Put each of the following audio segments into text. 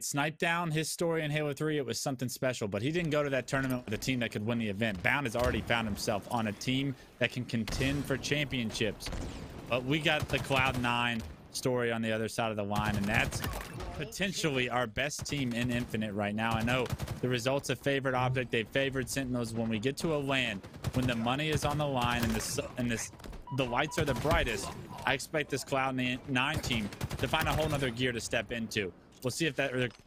Snipe down his story in Halo 3, it was something special, but he didn't go to that tournament with a team that could win the event. Bound has already found himself on a team that can contend for championships. But we got the CLOUD9 story on the other side of the line, and that's potentially our best team in Infinite right now. I know the results have favored Object, they've favored Sentinels. When we get to a LAN, when the money is on the line and the lights are the brightest, I expect this CLOUD9 team to find a whole nother gear to step into. We'll see if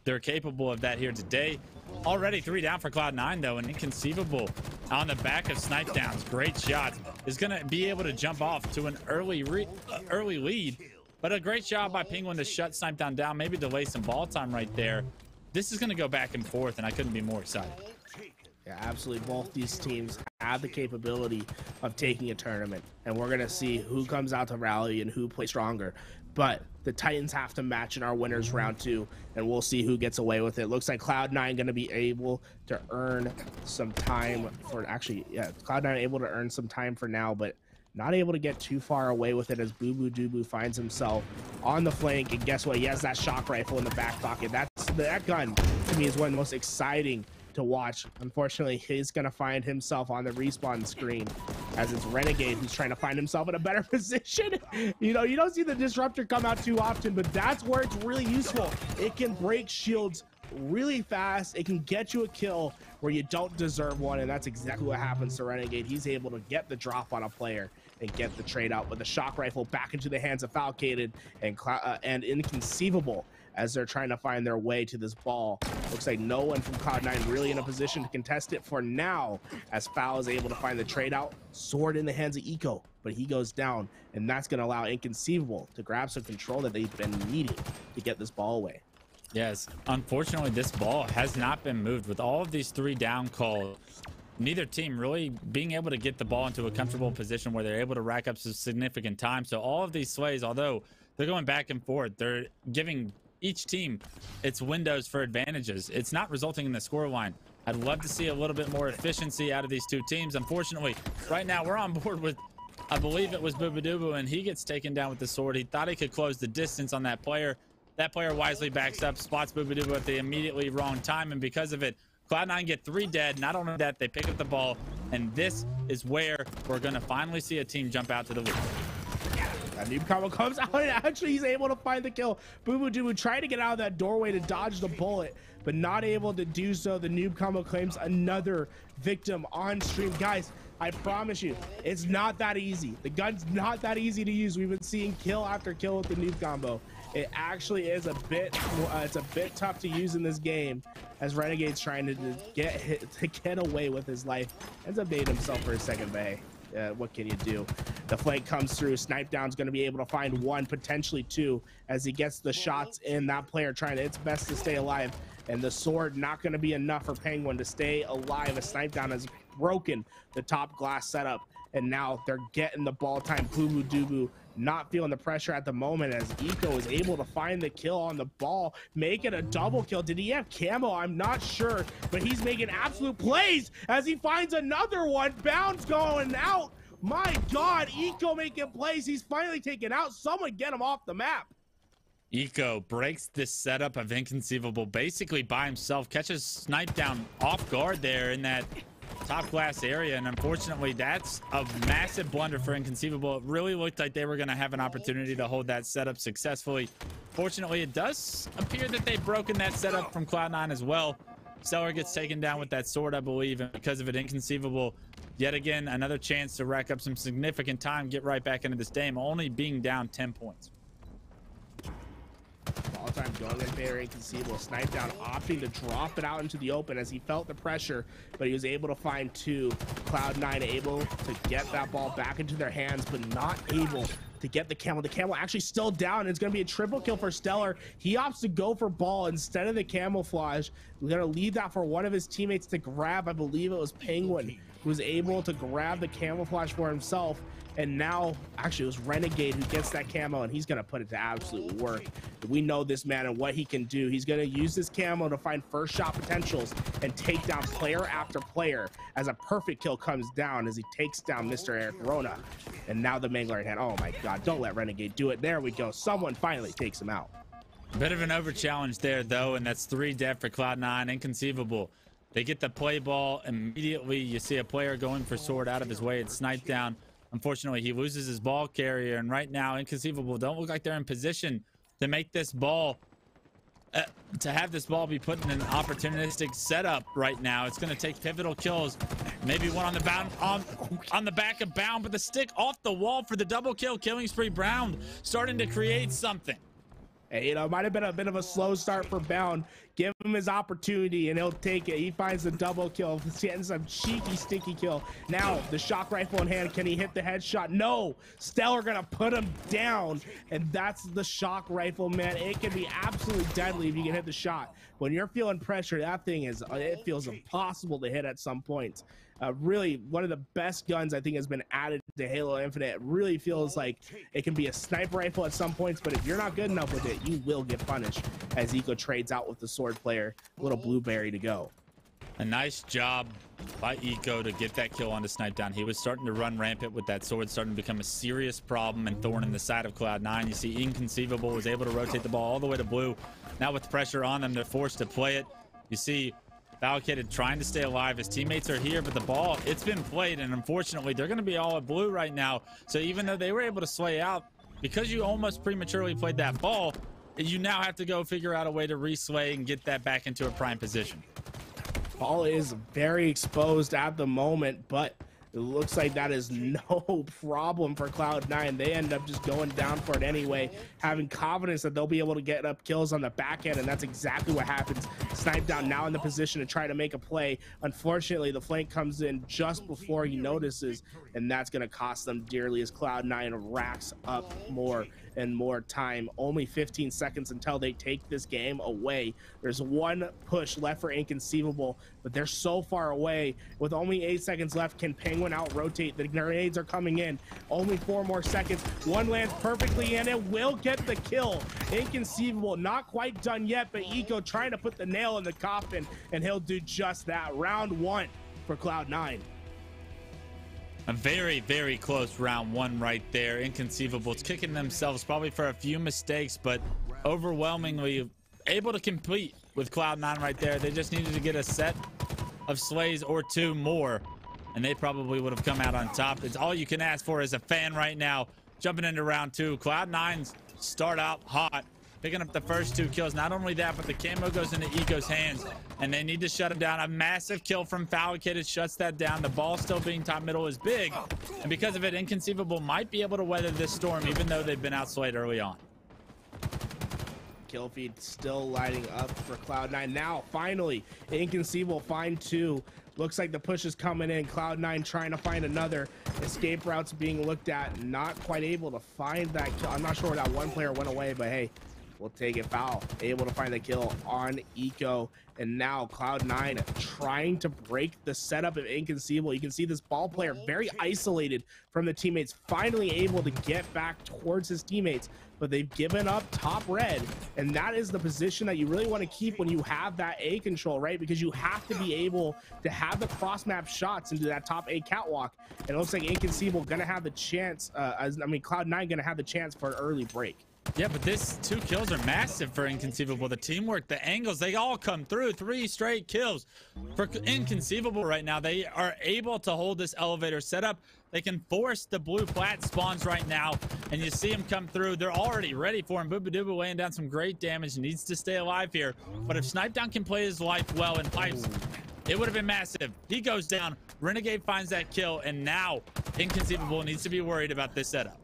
they're capable of that here today. Already 3 down for CLOUD9 though, and Inconceivable on the back of snipe downs, great shots, is gonna be able to jump off to an early lead. But a great job by Penguin to shut snipe down, maybe delay some ball time right there. This is gonna go back and forth, and I couldn't be more excited. Yeah, absolutely. Both these teams have the capability of taking a tournament, and we're going to see who comes out to rally and who plays stronger. But the Titans have to match in our winners round 2, and we'll see who gets away with it. Looks like CLOUD9 going to be able to earn some time for CLOUD9 able to earn some time for now, but not able to get too far away with it as Boo finds himself on the flank. And guess what? He has that shock rifle in the back pocket. That gun to me is one of the most exciting to watch. Unfortunately, he's gonna find himself on the respawn screen as it's Renegade who's trying to find himself in a better position. You know, you don't see the disruptor come out too often, but that's where it's really useful. It can break shields really fast. It can get you a kill where you don't deserve one, and that's exactly what happens to Renegade. He's able to get the drop on a player and get the trade out with the shock rifle back into the hands of Falcated and Inconceivable as they're trying to find their way to this ball. Looks like no one from CLOUD9 really in a position to contest it for now, as Foul is able to find the trade out. Sword in the hands of Eco, but he goes down, and that's going to allow Inconceivable to grab some control that they've been needing to get this ball away. Yes, unfortunately, this ball has not been moved. With all of these 3 down calls, neither team really being able to get the ball into a comfortable position where they're able to rack up some significant time. So all of these slays, although they're going back and forth, they're giving each team its windows for advantages. It's not resulting in the scoreline. I'd love to see a little bit more efficiency out of these 2 teams. Unfortunately, right now we're on board with, I believe it was Boobadooboo, and he gets taken down with the sword. He thought he could close the distance on that player. That player wisely backs up, spots Boobadooboo at the immediately wrong time, and because of it, CLOUD9 get 3 dead. Not only that, they pick up the ball, and this is where we're going to finally see a team jump out to the lead. That noob combo comes out, and actually he's able to find the kill. Boobadooboo trying to get out of that doorway to dodge the bullet, but not able to do so. The noob combo claims another victim on stream. Guys, I promise you, it's not that easy. The gun's not that easy to use. We've been seeing kill after kill with the noob combo. It actually is a bit tough to use in this game, as Renegade's trying to get away with his life. Ends up baiting himself for a second, but hey, what can you do? The flank comes through. Snipe Down's going to be able to find 1, potentially 2, as he gets the shots in. That player trying its best to stay alive, and the sword not going to be enough for Penguin to stay alive, as Snipe Down has broken the top glass setup, and now they're getting the ball time. Boobadooboo not feeling the pressure at the moment, as Eco is able to find the kill on the ball, make it a double kill. Did he have camo? I'm not sure, but he's making absolute plays as he finds another one. Bounds going out. My God, Eco making plays. He's finally taken out. Someone get him off the map. Eco breaks this setup of Inconceivable basically by himself, catches Snipe Down off guard there in that top glass area, and unfortunately that's a massive blunder for Inconceivable. It really looked like they were going to have an opportunity to hold that setup successfully. Fortunately, it does appear that they've broken that setup from CLOUD9 as well. Stellar gets taken down with that sword, I believe, and because of it, Inconceivable yet again another chance to rack up some significant time, get right back into this game, only being down 10 points. Ball time going in favor Inconceivable. Snipe Down opting to drop it out into the open as he felt the pressure, but he was able to find 2. CLOUD9 able to get that ball back into their hands, but not able to get the camel. The camel actually still down. It's going to be a triple kill for Stellar. He opts to go for ball instead of the camouflage. We're going to leave that for one of his teammates to grab. I believe it was Penguin who was able to grab the camouflage for himself. And now, actually, it was Renegade who gets that camo, and he's going to put it to absolute work. We know this man and what he can do. He's going to use this camo to find first shot potentials and take down player after player as a perfect kill comes down as he takes down Mr. Eric Rona. And now the Mangler in hand. Oh, my God. Don't let Renegade do it. There we go. Someone finally takes him out. Bit of an over challenge there, though, and that's 3 dead for Cloud9. Inconceivable. They get the play ball immediately. You see a player going for sword out of his way. It's sniped down. Unfortunately, he loses his ball carrier, and right now, Inconceivable don't look like they're in position to make this ball, to have this ball be put in an opportunistic setup right now. It's going to take pivotal kills. Maybe one on the bound, on the back of Bound, but the stick off the wall for the double kill. Killing spree. Brown starting to create something. Hey, you know, it might have been a bit of a slow start for Bound. Give him his opportunity and he'll take it. He finds the double kill. He's getting some cheeky, stinky kill. Now, the shock rifle in hand. Can he hit the headshot? No. Stellar gonna put him down. And that's the shock rifle, man. It can be absolutely deadly if you can hit the shot. When you're feeling pressure, that thing is, it feels impossible to hit at some points. Really, one of the best guns I think has been added to Halo Infinite. It really feels like it can be a sniper rifle at some points, but if you're not good enough with it, you will get punished as Eco trades out with the sword player. Little blueberry to go. A nice job by Eco to get that kill on the snipe down. He was starting to run rampant with that sword, starting to become a serious problem and thorn in the side of Cloud9. You see Inconceivable was able to rotate the ball all the way to blue. Now with pressure on them, they're forced to play it. You see Valkyrated trying to stay alive. His teammates are here, but the ball, it's been played, and unfortunately, they're going to be all at blue right now. So even though they were able to slay out, because you almost prematurely played that ball, you now have to go figure out a way to reslay and get that back into a prime position. Ball is very exposed at the moment, but it looks like that is no problem for Cloud9. They end up just going down for it anyway, having confidence that they'll be able to get up kills on the back end, and that's exactly what happens. Snipe down now in the position to try to make a play. Unfortunately, the flank comes in just before he notices, and that's going to cost them dearly as Cloud9 racks up more and more time. Only 15 seconds until they take this game away. There's one push left for Inconceivable, but they're so far away. With only 8 seconds left, can Penguin out rotate? The grenades are coming in. Only 4 more seconds. One lands perfectly and it will get the kill. Inconceivable not quite done yet, but Eco trying to put the nail in the coffin, and he'll do just that. Round 1 for Cloud9. A very, very close round 1 right there. Inconceivable. It's kicking themselves probably for a few mistakes, but overwhelmingly able to compete with Cloud9 right there. They just needed to get a set of slays or 2 more, and they probably would have come out on top. It's all you can ask for as a fan right now. Jumping into round 2. Cloud9's start out hot, picking up the first 2 kills. Not only that, but the camo goes into Eco's hands, and they need to shut him down. A massive kill from Falcated shuts that down. The ball still being top middle is big, and because of it, Inconceivable might be able to weather this storm, even though they've been outslayed early on. Kill feed still lighting up for Cloud9. Now, finally, Inconceivable find 2. Looks like the push is coming in. Cloud9 trying to find another. Escape routes being looked at. Not quite able to find that kill. I'm not sure where that one player went away, but hey, we'll take it. Foul. Able to find the kill on Eco. And now Cloud9 trying to break the setup of Inconceivable. You can see this ball player very isolated from the teammates, finally able to get back towards his teammates, but they've given up top red, and that is the position that you really want to keep when you have that A control, right? Because you have to be able to have the cross map shots into that top A catwalk, and it looks like Inconceivable gonna have the chance, Cloud9 gonna have the chance for an early break. Yeah, but this 2 kills are massive for Inconceivable. The teamwork, the angles, they all come through. 3 straight kills for Inconceivable right now. They are able to hold this elevator setup. They can force the blue plat spawns right now, and you see him come through. They're already ready for him. Booba laying down some great damage. Needs to stay alive here. But if Snipedown can play his life well in pipes, it would have been massive. He goes down. Renegade finds that kill, and now Inconceivable needs to be worried about this setup.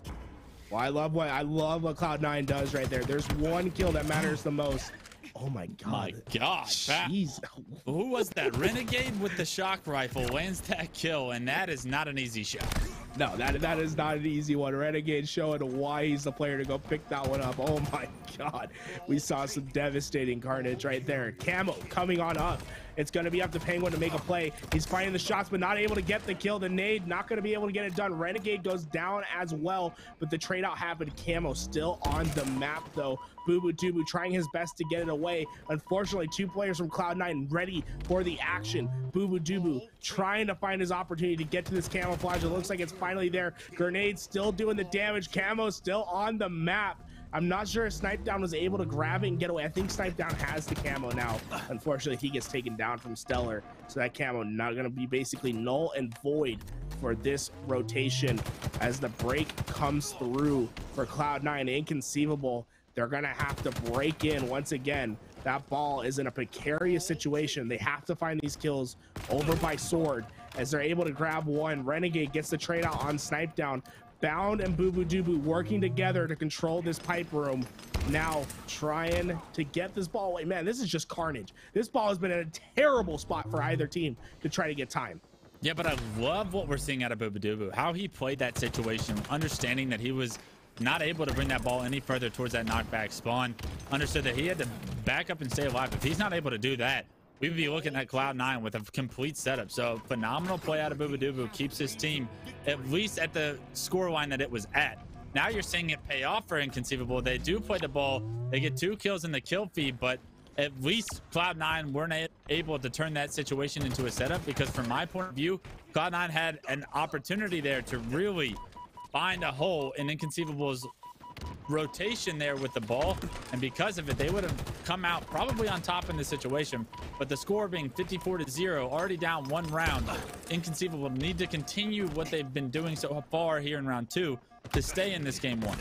Well, I love what Cloud9 does right there. There's one kill that matters the most. Oh my god. My god. Jeez. Who was that? Renegade with the shock rifle lands that kill, and that is not an easy shot. No, that is not an easy one. Renegade showing why he's the player to go pick that one up. Oh my god. We saw some devastating carnage right there. Camo coming on up. It's going to be up to Penguin to make a play. He's finding the shots, but not able to get the kill. The nade, not going to be able to get it done. Renegade goes down as well, but the trade out happened. Camo still on the map, though. Boo trying his best to get it away. Unfortunately, 2 players from Cloud9 ready for the action. Boo trying to find his opportunity to get to this camouflage. It looks like it's finally there. Grenade still doing the damage. Camo still on the map. I'm not sure if Snipe Down was able to grab it and get away. I think Snipe Down has the camo now. Unfortunately, he gets taken down from Stellar, so that camo not going to be basically null and void for this rotation as the break comes through for Cloud9. Inconceivable, they're going to have to break in once again. That ball is in a precarious situation. They have to find these kills over by Sword as they're able to grab one. Renegade gets the trade out on Snipe Down. Bound and Bubu working together to control this pipe room. Now trying to get this ball away. Man, this is just carnage. This ball has been in a terrible spot for either team to try to get time. Yeah, but I love what we're seeing out of Bubu, how he played that situation, understanding that he was not able to bring that ball any further towards that knockback spawn. Understood that he had to back up and stay alive. If he's not able to do that, we would be looking at Cloud9 with a complete setup. So phenomenal play out of Bubu, keeps his team at least at the score line that it was at. Now you're seeing it pay off for Inconceivable. They do play the ball. They get 2 kills in the kill feed, but at least Cloud9 weren't able to turn that situation into a setup, because from my point of view, Cloud9 had an opportunity there to really find a hole in Inconceivable's rotation there with the ball, and because of it, they would have come out probably on top in this situation. But the score being 54-0, already down 1 round, Inconceivable need to continue what they've been doing so far here in round 2 to stay in this game 1.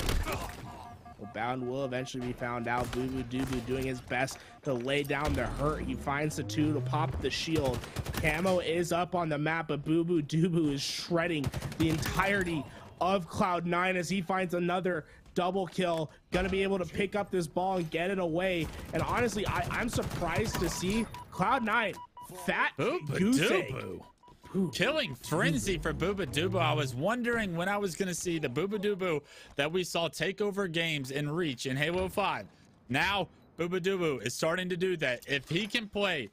Well, Bound will eventually be found out. Bubu doing his best to lay down the hurt. He finds the 2 to pop the shield. Camo is up on the map, but Bubu is shredding the entirety of Cloud9 as he finds another double kill. Gonna be able to pick up this ball and get it away. And honestly, I'm surprised to see Cloud9 fat goose egg. Killing frenzy for Bubu. I was wondering when I was going to see the Bubu that we saw take over games in Reach in Halo 5. Now Bubu is starting to do that. If he can play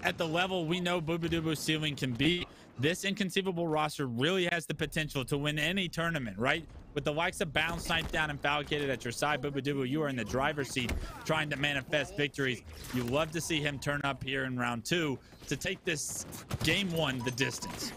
at the level we know Bubu's ceiling can be, this Inconceivable roster really has the potential to win any tournament, right? With the likes of Bound, Snipe Down, and Falcated at your side, Bubu, you are in the driver's seat trying to manifest victories. You love to see him turn up here in round 2 to take this game 1 the distance.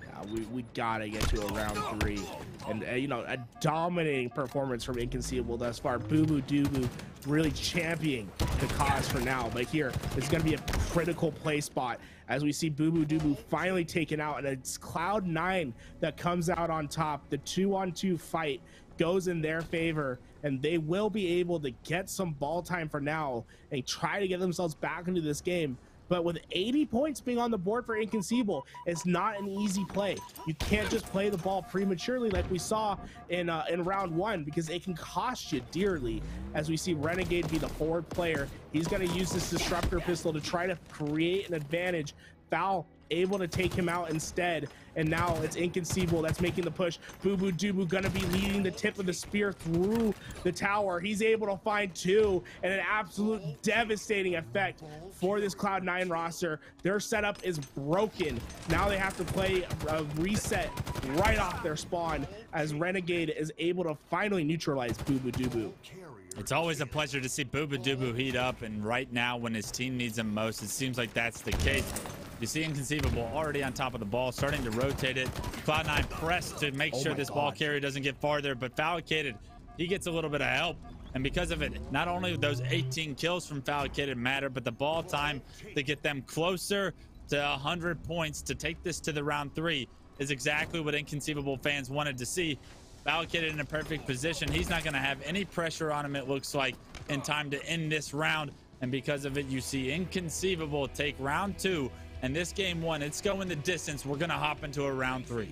Yeah, we gotta get to a round 3. And, you know, a dominating performance from Inconceivable thus far. Bubu really championing the cause for now. But here, it's going to be a critical play spot as we see Bubu finally taken out. And it's Cloud9 that comes out on top. The 2-on-2 fight goes in their favor, and they will be able to get some ball time for now and try to get themselves back into this game. But with 80 points being on the board for Inconceivable, it's not an easy play. You can't just play the ball prematurely like we saw in round 1, because it can cost you dearly. As we see Renegade be the forward player, he's going to use this disruptor pistol to try to create an advantage. Foul able to take him out instead, and now it's Inconceivable that's making the push. Bubu gonna be leading the tip of the spear through the tower. He's able to find 2, and an absolute devastating effect for this Cloud9 roster. Their setup is broken. Now they have to play a reset right off their spawn as Renegade is able to finally neutralize Bubu. It's always a pleasure to see Bubu heat up, and right now when his team needs him most, it seems like that's the case. You see Inconceivable already on top of the ball, starting to rotate it. Cloud9 pressed to make sure this ball carrier doesn't get farther, but Falcated, he gets a little bit of help. And because of it, not only those 18 kills from Falcated matter, but the ball time to get them closer to 100 points to take this to the round 3 is exactly what Inconceivable fans wanted to see. Falcated in a perfect position. He's not going to have any pressure on him, it looks like, in time to end this round. And because of it, you see Inconceivable take round 2. And this game 1, it's going the distance. We're going to hop into a round 3.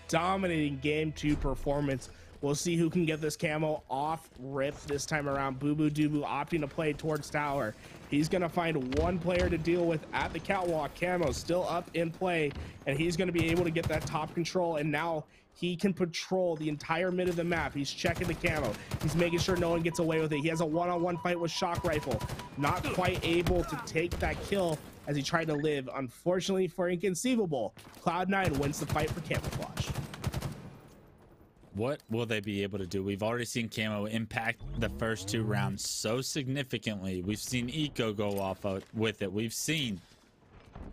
Dominating game 2 performance. We'll see who can get this camo off rip this time around. Bubu opting to play towards tower. He's going to find 1 player to deal with at the catwalk. Camo still up in play, and he's going to be able to get that top control. And now he can patrol the entire mid of the map. He's checking the camo. He's making sure no one gets away with it. He has a one-on-one fight with Shock Rifle. Not quite able to take that kill as he tried to live. Unfortunately for Inconceivable, Cloud9 wins the fight for Camouflage. What will they be able to do? We've already seen Camo impact the first 2 rounds so significantly. We've seen Eco go off with it. We've seen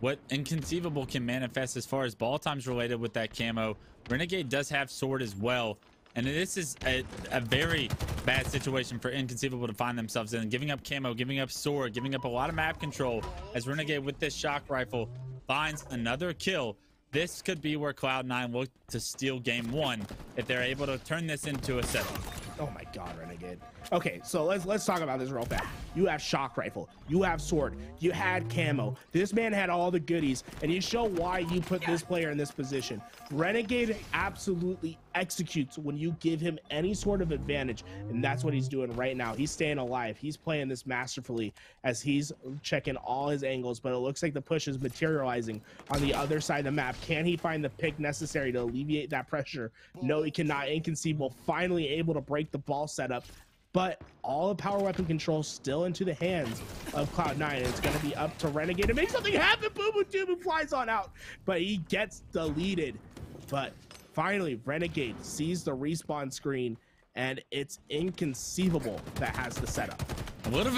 what Inconceivable can manifest as far as ball times related with that camo. Renegade does have Sword as well. And this is a very bad situation for Inconceivable to find themselves in. Giving up camo, giving up sword, giving up a lot of map control, as Renegade with this shock rifle finds another kill. This could be where Cloud9 look to steal game 1 if they're able to turn this into a setup. Oh my god, Renegade. Okay, so let's talk about this real fast. You have shock rifle, you have sword, you had camo. This man had all the goodies, and you show why you put this player in this position. Renegade absolutely executes when you give him any sort of advantage, and that's what he's doing right now. He's staying alive. He's playing this masterfully as he's checking all his angles, but it looks like the push is materializing on the other side of the map. Can he find the pick necessary to alleviate that pressure? No, he cannot. Inconceivable finally able to break the ball setup, but all the power weapon control still into the hands of Cloud9. It's going to be up to Renegade to make something happen. Boo Boo flies on out, but he gets deleted. But finally, Renegade sees the respawn screen, and it's Inconceivable that has the setup. A little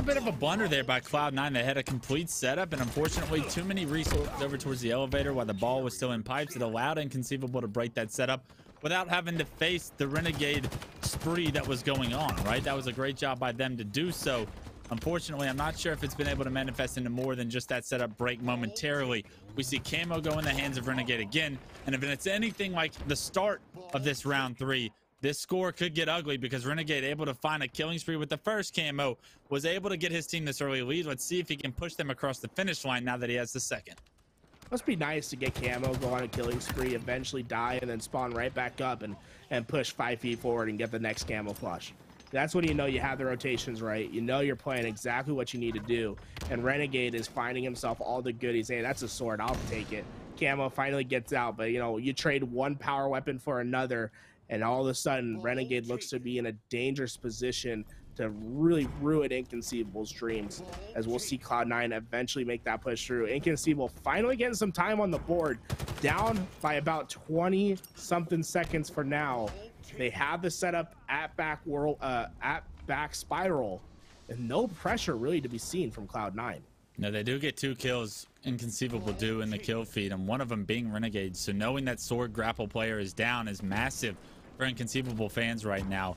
bit of a blunder there by Cloud9. They had a complete setup, and unfortunately, too many resources over towards the elevator while the ball was still in pipes. It allowed Inconceivable to break that setup without having to face the Renegade spree that was going on, right? That was a great job by them to do so. Unfortunately, I'm not sure if it's been able to manifest into more than just that setup break momentarily. We see camo go in the hands of Renegade again, and if it's anything like the start of this round 3, this score could get ugly because Renegade, able to find a killing spree with the first camo, was able to get his team this early lead. Let's see if he can push them across the finish line now that he has the second. Must be nice to get camo, go on a killing spree, eventually die, and then spawn right back up and push 5 feet forward and get the next camouflage. That's when you know you have the rotations right. You know you're playing exactly what you need to do. And Renegade is finding himself all the goodies. Hey, that's a sword. I'll take it. Camo finally gets out, but you know, you trade one power weapon for another, and all of a sudden Renegade looks to be in a dangerous position to really ruin Inconceivable's dreams, as we'll see Cloud9 eventually make that push through. Inconceivable finally getting some time on the board, down by about 20 something seconds for now. They have the setup at back spiral, and no pressure really to be seen from Cloud9. No, they do get 2 kills. Inconceivable do in the kill feed, and one of them being Renegade. So knowing that sword grapple player is down is massive for Inconceivable fans right now.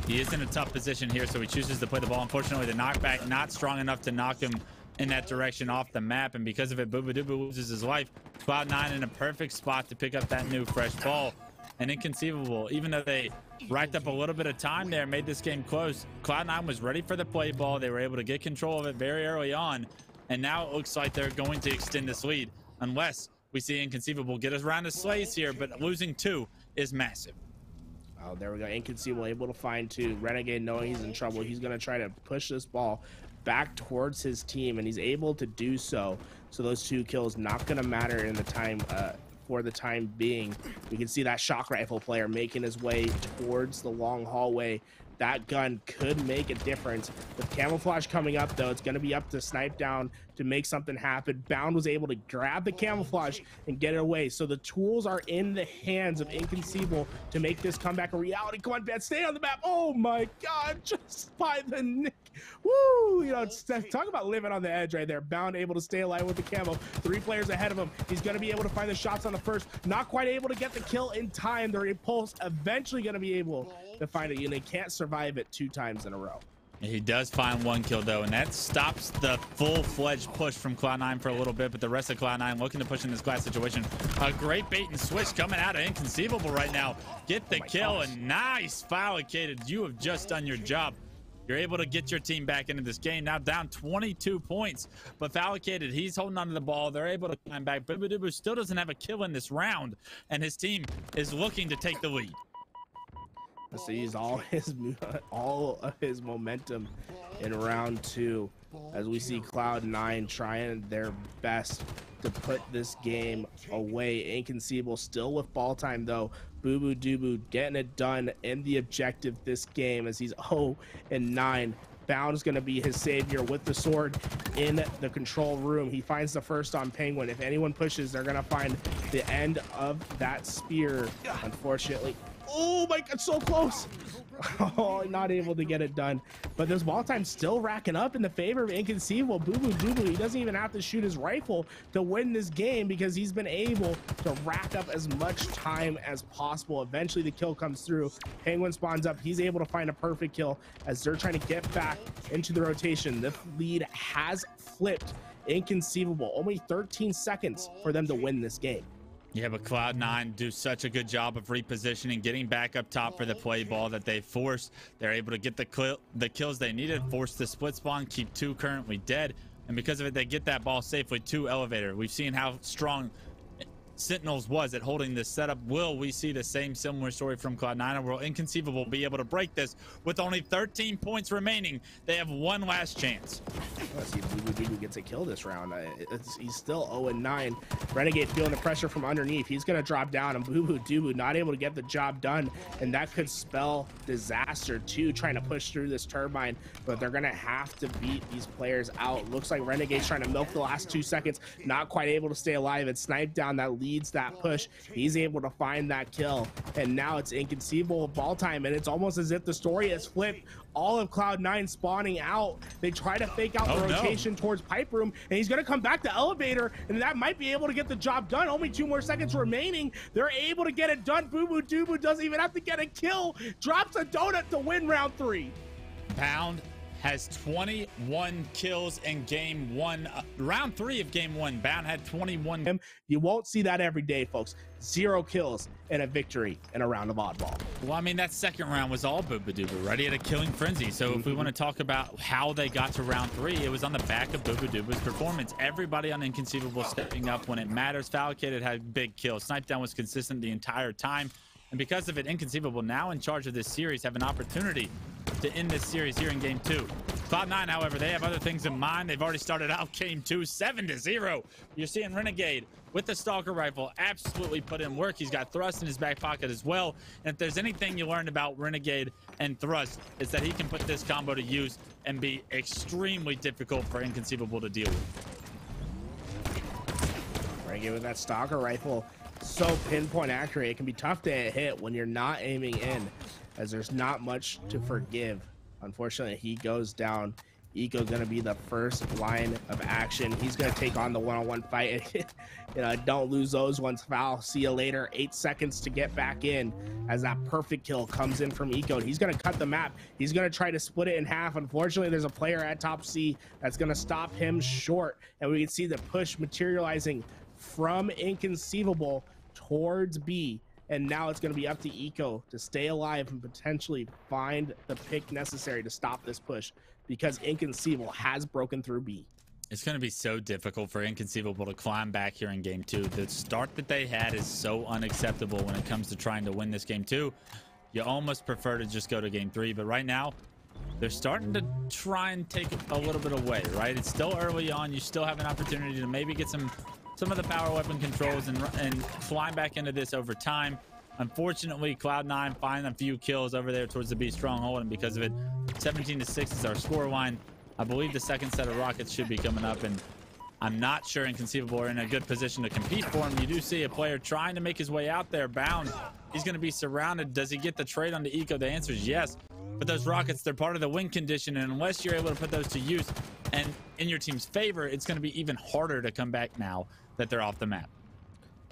He is in a tough position here, so he chooses to play the ball. Unfortunately, the knockback not strong enough to knock him in that direction off the map, and because of it, Boo Boo loses his life. Cloud9 in a perfect spot to pick up that new fresh ball. And Inconceivable, even though they racked up a little bit of time there, made this game close, Cloud9 was ready for the play ball. They were able to get control of it very early on, and now it looks like they're going to extend this lead, unless we see Inconceivable get us around the slays here, but losing 2 is massive. Oh, there we go. Inconceivable able to find 2. Renegade, knowing he's in trouble, he's going to try to push this ball back towards his team, and he's able to do so. So those 2 kills not going to matter in the time for the time being. We can see that shock rifle player making his way towards the long hallway. That gun could make a difference. With camouflage coming up, though, it's going to be up to Snipe Down to make something happen. Bound was able to grab the camouflage and get it away. So the tools are in the hands of Inconceivable to make this comeback a reality. Come on, Bad, stay on the map. Oh my God, just by the nick. Woo! You know, talk about living on the edge right there. Bound able to stay alive with the camo. 3 players ahead of him. He's going to be able to find the shots on the first. Not quite able to get the kill in time. The repulse eventually going to be able to find it, and they can't survive it 2 times in a row. He does find 1 kill though, and that stops the full-fledged push from Cloud9 for a little bit, but the rest of Cloud9 looking to push in this glass situation. A great bait and switch coming out of Inconceivable right now. Get the kill, gosh. And nice Fallicated. You have just done your job. You're able to get your team back into this game, now down 22 points, but Fallicated, he's holding onto the ball. They're able to climb back. Boo Boo still doesn't have a kill in this round, and his team is looking to take the lead. Let's use all of his momentum in round 2, as we see Cloud9 trying their best to put this game away. Inconceivable still with ball time though. Boo Boo getting it done in the objective this game, as he's 0-9. Bound's going to be his savior with the sword in the control room. He finds the first on Penguin. If anyone pushes, they're going to find the end of that spear. Unfortunately, Oh my God, so close. Oh, not able to get it done. But this ball time still racking up in the favor of Inconceivable. Boo Boo Doo. He doesn't even have to shoot his rifle to win this game because he's been able to rack up as much time as possible. Eventually the kill comes through. Penguin spawns up. He's able to find a perfect kill as they're trying to get back into the rotation. The lead has flipped. Inconceivable. Only 13 seconds for them to win this game. Yeah, but Cloud9 do such a good job of repositioning, getting back up top for the play ball that they forced. They're able to get the kills they needed, force the split spawn, keep 2 currently dead, and because of it, they get that ball safely to Elevator. We've seen how strong Sentinels was at holding this setup. Will we see the same similar story from Cloud9, or will Inconceivable be able to break this with only 13 points remaining? They have one last chance. Let's see if Boo Boo Doo gets a kill this round. He's still 0-9. Renegade feeling the pressure from underneath. He's going to drop down, and Boo Boo Doo not able to get the job done, and that could spell disaster too, trying to push through this turbine, but they're going to have to beat these players out. Looks like Renegade's trying to milk the last 2 seconds, not quite able to stay alive and snipe down that leads that push. He's able to find that kill, and now it's Inconceivable ball time, and it's almost as if the story has flipped. All of Cloud9 spawning out. They try to fake out the rotation towards Pipe Room, and he's going to come back to Elevator, and that might be able to get the job done. Only 2 more seconds remaining. They're able to get it done. Boo Boo Doo doesn't even have to get a kill. Drops a donut to win round 3. Pound has 21 kills in game 1. Round 3 of game 1, Bound had 21. You won't see that every day, folks. 0 kills and a victory in a round of oddball. Well, I mean, that second round was all Boo Boo Doo, right? He had a killing frenzy. So if we want to talk about how they got to round 3, it was on the back of Boo Boo Doo's performance. Everybody on Inconceivable stepping up when it matters. Falcated had big kills. Snipe Down was consistent the entire time. And because of it, Inconceivable, now in charge of this series, have an opportunity to end this series here in game 2. Cloud9, however, they have other things in mind. They've already started out game 2, 7-0. You're seeing Renegade with the Stalker Rifle absolutely put in work. He's got Thrust in his back pocket as well. And if there's anything you learned about Renegade and Thrust, is that he can put this combo to use and be extremely difficult for Inconceivable to deal with. Renegade with that Stalker Rifle, so pinpoint accurate. It can be tough to hit when you're not aiming in, as there's not much to forgive. Unfortunately, he goes down. Eco's gonna be the first line of action. He's gonna take on the one-on-one fight. You know, don't lose those ones, foul. See you later. 8 seconds to get back in as that perfect kill comes in from Eco. He's gonna cut the map. He's gonna try to split it in half. Unfortunately, there's a player at top C that's gonna stop him short, and we can see the push materializing from Inconceivable towards B, and now it's going to be up to Eco to stay alive and potentially find the pick necessary to stop this push, because Inconceivable has broken through B. It's going to be so difficult for Inconceivable to climb back here in game 2. The start that they had is so unacceptable when it comes to trying to win this game 2. You almost prefer to just go to game 3, but right now they're starting to try and take a little bit away, right? It's still early on. You still have an opportunity to maybe get some of the power weapon controls and fly back into this over time. Unfortunately, Cloud9 find a few kills over there towards the B stronghold, and because of it, 17-6 is our score line. I believe the second set of rockets should be coming up, and I'm not sure Inconceivable are in a good position to compete for him. You do see a player trying to make his way out there. Bound, he's going to be surrounded. Does he get the trade onto Eco? The answer is yes. But those rockets, they're part of the win condition, and unless you're able to put those to use and in your team's favor, it's going to be even harder to come back now that they're off the map.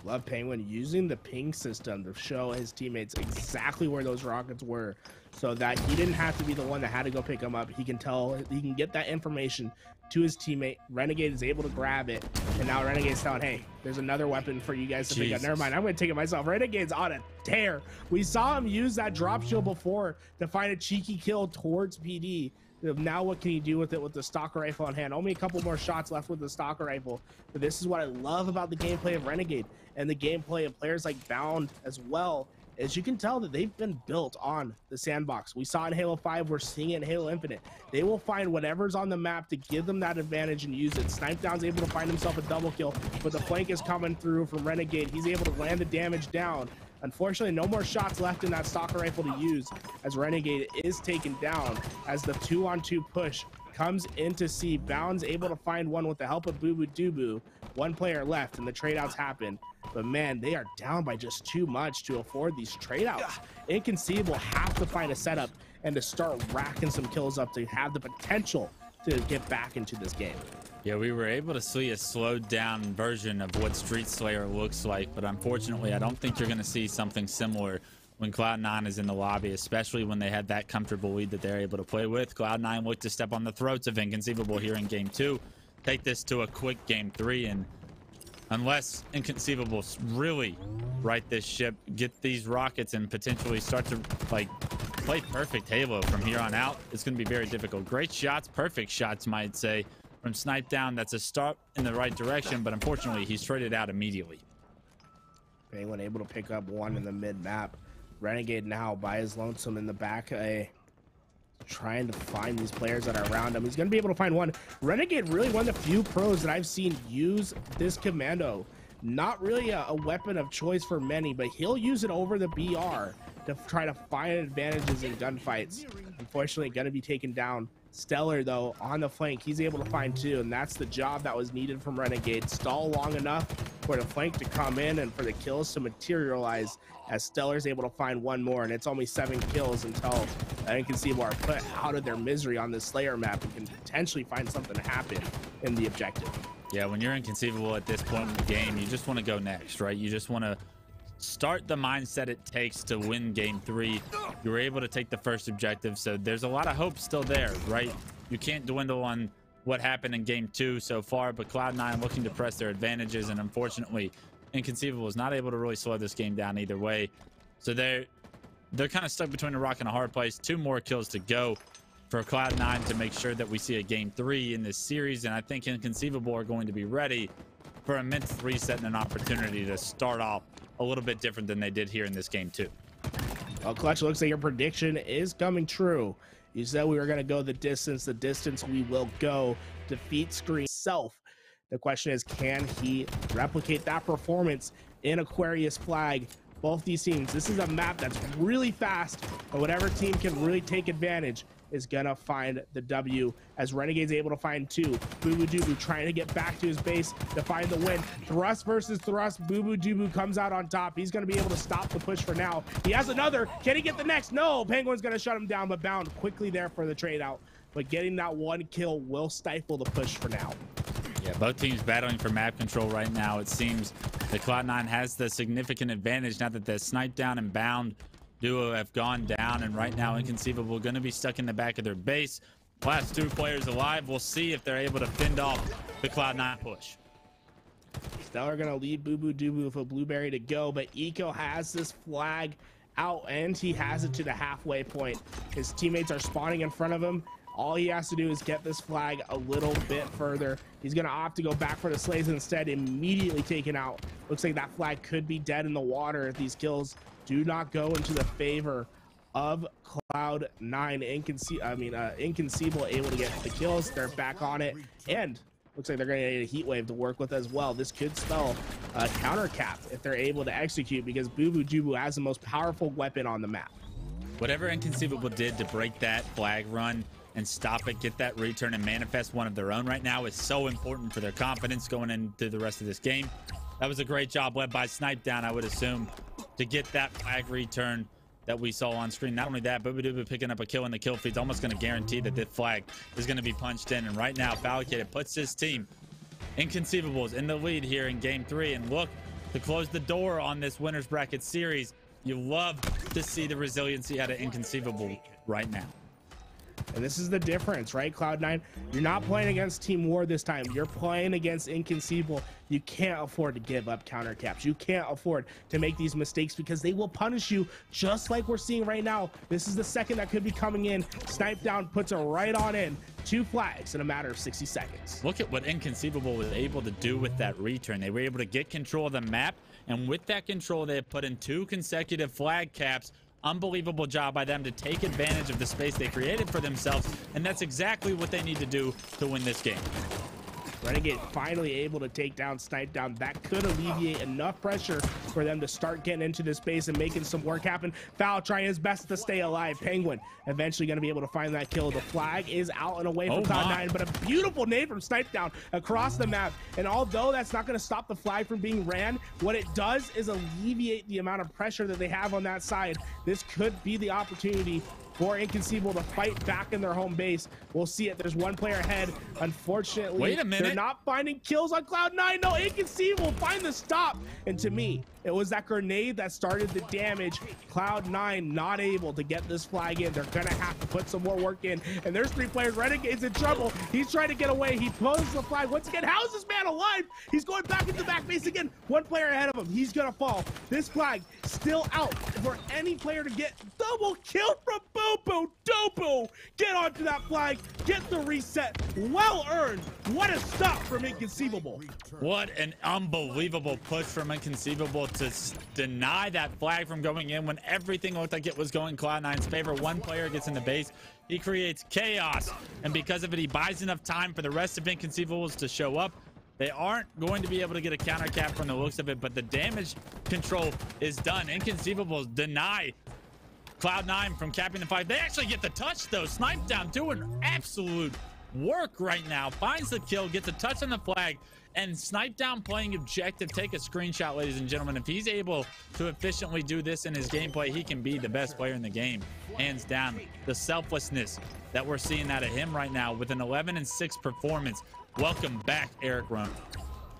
Love Penguin using the ping system to show his teammates exactly where those rockets were, so that he didn't have to be the one that had to go pick them up. He can get that information to his teammate. Renegade is able to grab it, and now Renegade's telling, hey, there's another weapon for you guys to pick up. Never mind, I'm going to take it myself. Renegade's on a tear. We saw him use that drop shield before to find a cheeky kill towards PD. Now what can he do with it with the Stalker Rifle on hand? Only a couple more shots left with the Stalker Rifle. But this is what I love about the gameplay of Renegade and the gameplay of players like Bound as well. As you can tell that they've been built on the sandbox. We saw it in Halo 5, we're seeing it in Halo Infinite. They will find whatever's on the map to give them that advantage and use it. Snipe Down's able to find himself a double kill, but the flank is coming through from Renegade. He's able to land the damage down. Unfortunately, no more shots left in that Stalker Rifle to use, as Renegade is taken down as the 2-on-2 push comes into C. Bound's able to find one with the help of Boo Boo Doo. one player left and the trade outs happen. But man, they are down by just too much to afford these trade outs. Inconceivable have to find a setup and to start racking some kills up to have the potential to get back into this game. Yeah, we were able to see a slowed down version of what Street Slayer looks like, but unfortunately, I don't think you're going to see something similar when Cloud9 is in the lobby, especially when they had that comfortable lead that they're able to play with. Cloud9 looked to step on the throats of Inconceivable here in game 2, take this to a quick game 3, and unless Inconceivable really right this ship, get these rockets, and potentially start to like play perfect Halo from here on out, it's going to be very difficult. Great shots, perfect shots, might say, from Snipe Down. That's a start in the right direction, but unfortunately, he's traded out immediately. Penguin able to pick up one in the mid map. Renegade now by his lonesome in the back, trying to find these players that are around him. He's going to be able to find one. Renegade really one of the few pros that I've seen use this commando. Not really a weapon of choice for many, but he'll use it over the BR to try to find advantages in gunfights. Unfortunately, going to be taken down. Stellar, though, on the flank, he's able to find 2, and that's the job that was needed from Renegade. Stall long enough for the flank to come in and for the kills to materialize, as Stellar's able to find 1 more, and it's only 7 kills until Inconceivable are put out of their misery on this Slayer map and can potentially find something to happen in the objective. Yeah, when you're Inconceivable at this point in the game, you just want to go next, right? You just want to start the mindset it takes to win game 3. You were able to take the first objective, so there's a lot of hope still there, right? You can't dwindle on what happened in game 2 so far, but Cloud9 looking to press their advantages, and unfortunately, Inconceivable is not able to really slow this game down either way. So they're kind of stuck between a rock and a hard place. 2 more kills to go for Cloud9 to make sure that we see a game 3 in this series, and I think Inconceivable are going to be ready for a mental reset and an opportunity to start off a little bit different than they did here in this game 2. Well, Clutch, looks like your prediction is coming true. You said we were going to go the distance we will go. Defeat Screen self. The question is, can he replicate that performance in Aquarius Flag? Both these teams, this is a map that's really fast, and whatever team can really take advantage is gonna find the W, as Renegade's able to find 2. Boo Dubu trying to get back to his base to find the win. Thrust versus thrust. Boo Dubu comes out on top. He's gonna be able to stop the push for now. He has another. Can he get the next? No, Penguin's gonna shut him down, but Bound quickly there for the trade out. But getting that 1 kill will stifle the push for now. Yeah, both teams battling for map control right now. It seems that Cloud9 has the significant advantage now that the Snipe Down and Bound duo have gone down, and right now Inconceivable going to be stuck in the back of their base. Last 2 players alive. We'll see if they're able to fend off the Cloud9 push. Stellar gonna leave Boo Dubu with a blueberry to go, but Eco has this flag out and he has it to the halfway point. His teammates are spawning in front of him. All he has to do is get this flag a little bit further. He's gonna opt to go back for the slays instead, immediately taken out. Looks like that flag could be dead in the water if these kills do not go into the favor of Cloud9. Inconceivable able to get the kills. They're back on it, and looks like they're going to need a heat wave to work with as well. This could spell a counter cap if they're able to execute, because Boo Dubu has the most powerful weapon on the map. Whatever Inconceivable did to break that flag run and stop it, get that return, and manifest one of their own right now is so important for their confidence going into the rest of this game. That was a great job led by Snipe Down, I would assume, to get that flag return that we saw on screen. Not only that, Boo Dubu picking up a kill in the kill feed's almost going to guarantee that this flag is going to be punched in. And right now, Falcated puts his team, Inconceivables, in the lead here in game 3. And look to close the door on this winners bracket series. You love to see the resiliency out of Inconceivable right now. And this is the difference, right, Cloud9? You're not playing against Team War this time. You're playing against Inconceivable. You can't afford to give up counter caps. You can't afford to make these mistakes, because they will punish you, just like we're seeing right now. This is the second that could be coming in. Snipe Down puts it right on in. 2 flags in a matter of 60 seconds. Look at what Inconceivable was able to do with that return. They were able to get control of the map, and with that control, they have put in 2 consecutive flag caps. Unbelievable job by them to take advantage of the space they created for themselves, and that's exactly what they need to do to win this game. Renegade finally able to take down Snipe Down. That could alleviate enough pressure for them to start getting into this space and making some work happen. Foul trying his best to stay alive. Penguin eventually going to be able to find that kill. The flag is out and away from CLOUD9, but a beautiful nade from Snipe Down across the map. And although that's not going to stop the flag from being ran, what it does is alleviate the amount of pressure that they have on that side. This could be the opportunity for Inconceivable to fight back in their home base. We'll see it. There's one player ahead. Unfortunately, wait a minute, they're not finding kills on CLOUD9. No, Inconceivable find the stop. And to me, it was that grenade that started the damage. CLOUD9 not able to get this flag in. They're gonna have to put some more work in. And there's 3 players. Renegade's in trouble. He's trying to get away. He poses the flag. Once again, how is this man alive? He's going back into the back base again. One player ahead of him. He's gonna fall. This flag still out for any player to get. Double kill from Boo Boo. Dobu. Get onto that flag. Get the reset. Well earned. What a stop from Inconceivable. What an unbelievable push from Inconceivable to deny that flag from going in when everything looked like it was going CLOUD9's favor. One player gets in the base. He creates chaos. And because of it, he buys enough time for the rest of Inconceivables to show up. They aren't going to be able to get a counter cap from the looks of it, but the damage control is done. Inconceivables deny CLOUD9 from capping the fight. They actually get the touch though. Snipe Down doing absolute work right now. Finds the kill, gets a touch on the flag, and Snipe Down playing objective. Take a screenshot, ladies and gentlemen. If he's able to efficiently do this in his gameplay, he can be the best player in the game. Hands down. The selflessness that we're seeing out of him right now with an 11-6 performance. Welcome back, Eric Run.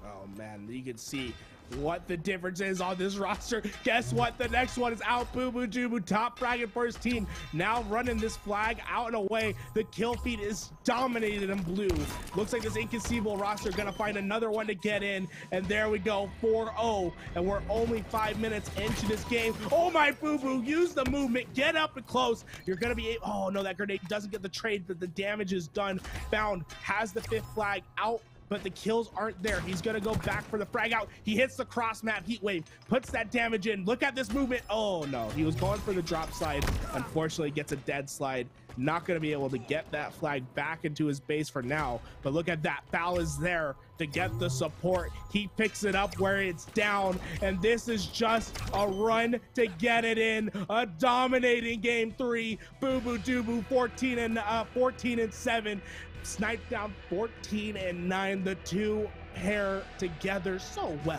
Oh man, you can see what the difference is on this roster. Guess what? The next one is out. Boo Boo Jubu, top bracket for his team. Now running this flag out and away. The kill feed is dominated in blue. Looks like this Inconceivable roster gonna find another one to get in. And there we go, 4-0. And we're only 5 minutes into this game. Oh my Boo Boo, use the movement. Get up and close. You're gonna be able, oh no, that grenade doesn't get the trade, but the damage is done. Found has the 5th flag out, but the kills aren't there. He's gonna go back for the frag out. He hits the cross map heat wave, puts that damage in. Look at this movement. Oh no, he was going for the drop slide. Unfortunately gets a dead slide. Not gonna be able to get that flag back into his base for now, but look at that. Foul is there to get the support. He picks it up where it's down, and this is just a run to get it in. A dominating game 3. Boo Boo Dubu 14-7. Snipe Down 14-9. The two pair together so well.